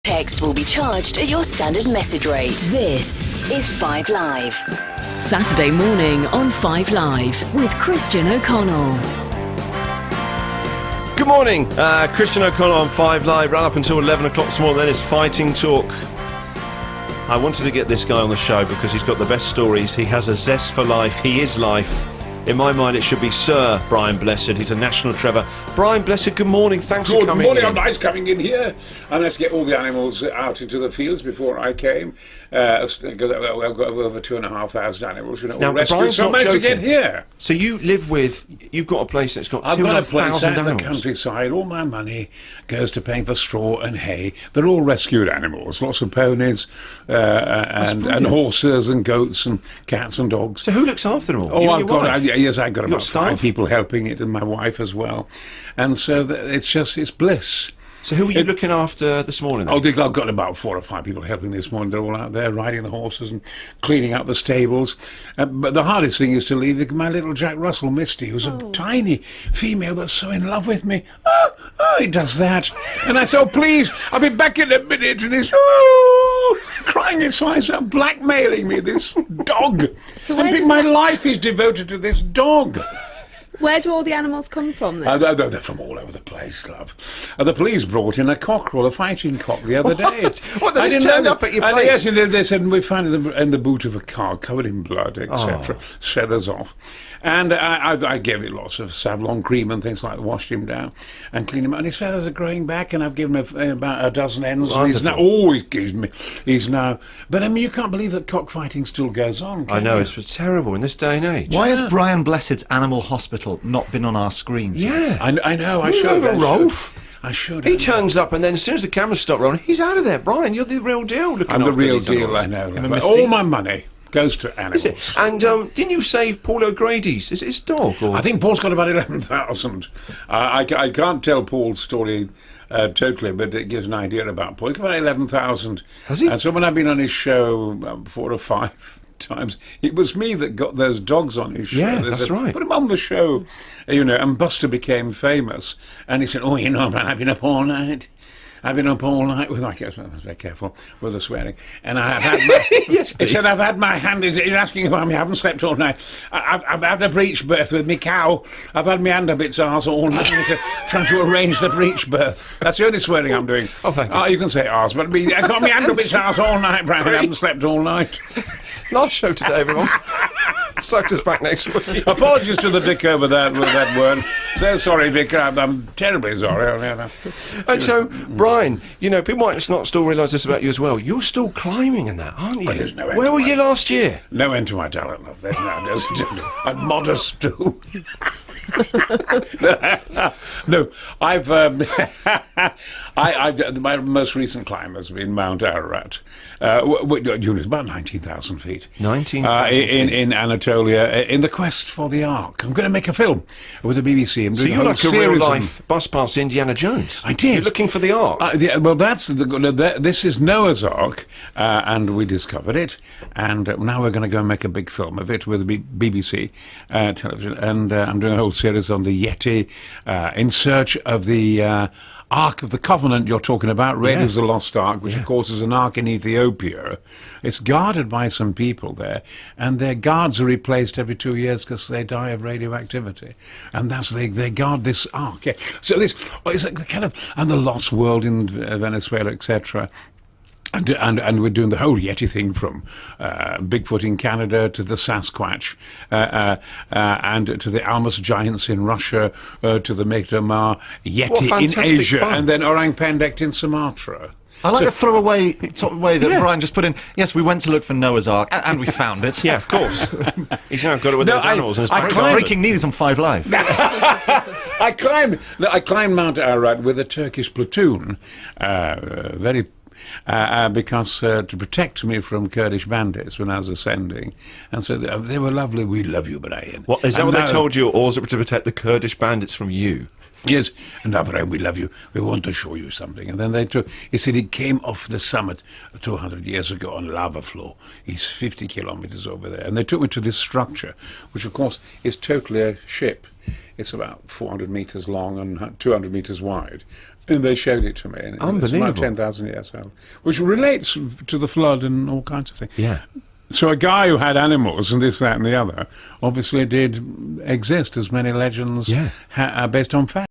Text will be charged at your standard message rate. This is 5 Live. Saturday morning on 5 Live with Christian O'Connell. Good morning, Christian O'Connell on 5 Live, right up until 11 o'clock this morning. Then it's Fighting Talk. I wanted to get this guy on the show because he's got the best stories. He has a zest for life. He is life. In my mind, it should be Sir Brian Blessed. He's a national treasure. Brian Blessed, good morning. Thanks for coming in. Good morning. I'm nice coming in here. I managed to get all the animals out into the fields before I came. I've got over 2,500 animals, all rescued. So I managed to get here. So you've got a place that's got 2,500 animals. I've got a place out in the countryside. All my money goes to paying for straw and hay. They're all rescued animals. Lots of ponies and horses and goats and cats and dogs. So who looks after them all? Oh, I've got about 5 people helping it, and my wife as well. And so it's bliss. So who are you looking after this morning then? I've got about 4 or 5 people helping this morning. They're all out there riding the horses and cleaning out the stables. But the hardest thing is to leave my little Jack Russell, Misty, who's a tiny female that's so in love with me. He does that. And I say, oh, please, I'll be back in a minute. And he's crying his eyes out, blackmailing me, this dog. So my life is devoted to this dog. Where do all the animals come from then? They're from all over the place, love. The police brought in a cockerel, a fighting cock, the other day. What, they just turned up at your place? Yes, they said, we found it in the boot of a car, covered in blood, etc., feathers off. And I gave it lots of Savlon cream and things like that, washed him down and cleaned him out. And his feathers are growing back, and I've given him about a dozen ends. And he's now always gives me. But I mean, you can't believe that cockfighting still goes on. I know, it's terrible in this day and age. Why has Brian Blessed's Animal Hospital not been on our screens? Yeah, I know. I should. He turns up, and then as soon as the cameras stop rolling, he's out of there. Brian, you're the real deal. I'm the real deal. I know. All my money goes to animals. Is it? And didn't you save Paul O'Grady's? Is it his dog? Or? I think Paul's got about 11,000. I can't tell Paul's story totally, but it gives an idea about Paul. He's got about 11,000. Has he? And so when I've been on his show 4 or 5 times, it was me that got those dogs on his show. Yeah, that's right. Put him on the show, and Buster became famous. And he said, Brian, I've been up all night. I've been up all night with. I was very careful with the swearing, and I have had. He said, "I've had my hand." You're asking about me. I haven't slept all night. I've had a breech birth with me cow. I've had my hand up its arse all night, trying to arrange the breech birth. That's the only swearing I'm doing. Oh, thank you. You can say arse, but I got my hand up its arse all night, Brian. I haven't slept all night. Last show today, everyone. Sucked us back next week. Apologies to the Vicar with that word. So sorry, Vicar. I'm terribly sorry. And so, Brian, people might not still realise this about you as well. You're still climbing in that, aren't you? Well, there's no end Where were you last year? No end to my talent, love. I'm modest too. No, I've my most recent climb has been Mount Ararat. It's about 19,000 feet. 19,000 feet. In Anatolia, in the quest for the Ark. I'm going to make a film with the BBC. So you're like a real-life bus pass Indiana Jones. I did. You're looking for the Ark. Well, this is Noah's Ark, and we discovered it, and now we're going to go and make a big film of it with the BBC television, and I'm doing a whole series on the Yeti, in search of the Ark of the Covenant you're talking about, Raiders of the Lost Ark, which of course is an ark in Ethiopia. It's guarded by some people there, and their guards are replaced every 2 years because they die of radioactivity. And they guard this ark. Yeah. So it's like kind of, and the Lost World in Venezuela, etc. And we're doing the whole Yeti thing from Bigfoot in Canada to the Sasquatch and to the Almas giants in Russia to the Megdamar Yeti in Asia and then orang pendek in Sumatra. I like the throwaway way that Brian just put in. Yes, we went to look for Noah's Ark, and we found it. Yeah, of course. He's now got it with those animals. Breaking news on 5 Live. I climbed Mount Ararat with a Turkish platoon, because to protect me from Kurdish bandits when I was ascending. And so they were lovely. We love you, Brian. What, is that what they told you, or was it to protect the Kurdish bandits from you? Yes, and Brian, we love you. We want to show you something. And then he said he came off the summit 200 years ago on lava flow. He's 50 kilometers over there. And they took me to this structure, which of course is totally a ship. It's about 400 meters long and 200 meters wide. And they showed it to me. And it's Unbelievable. about 10,000 years old, which relates to the flood and all kinds of things. Yeah. So a guy who had animals and this, that and the other obviously did exist, as many legends Yeah. are based on fact.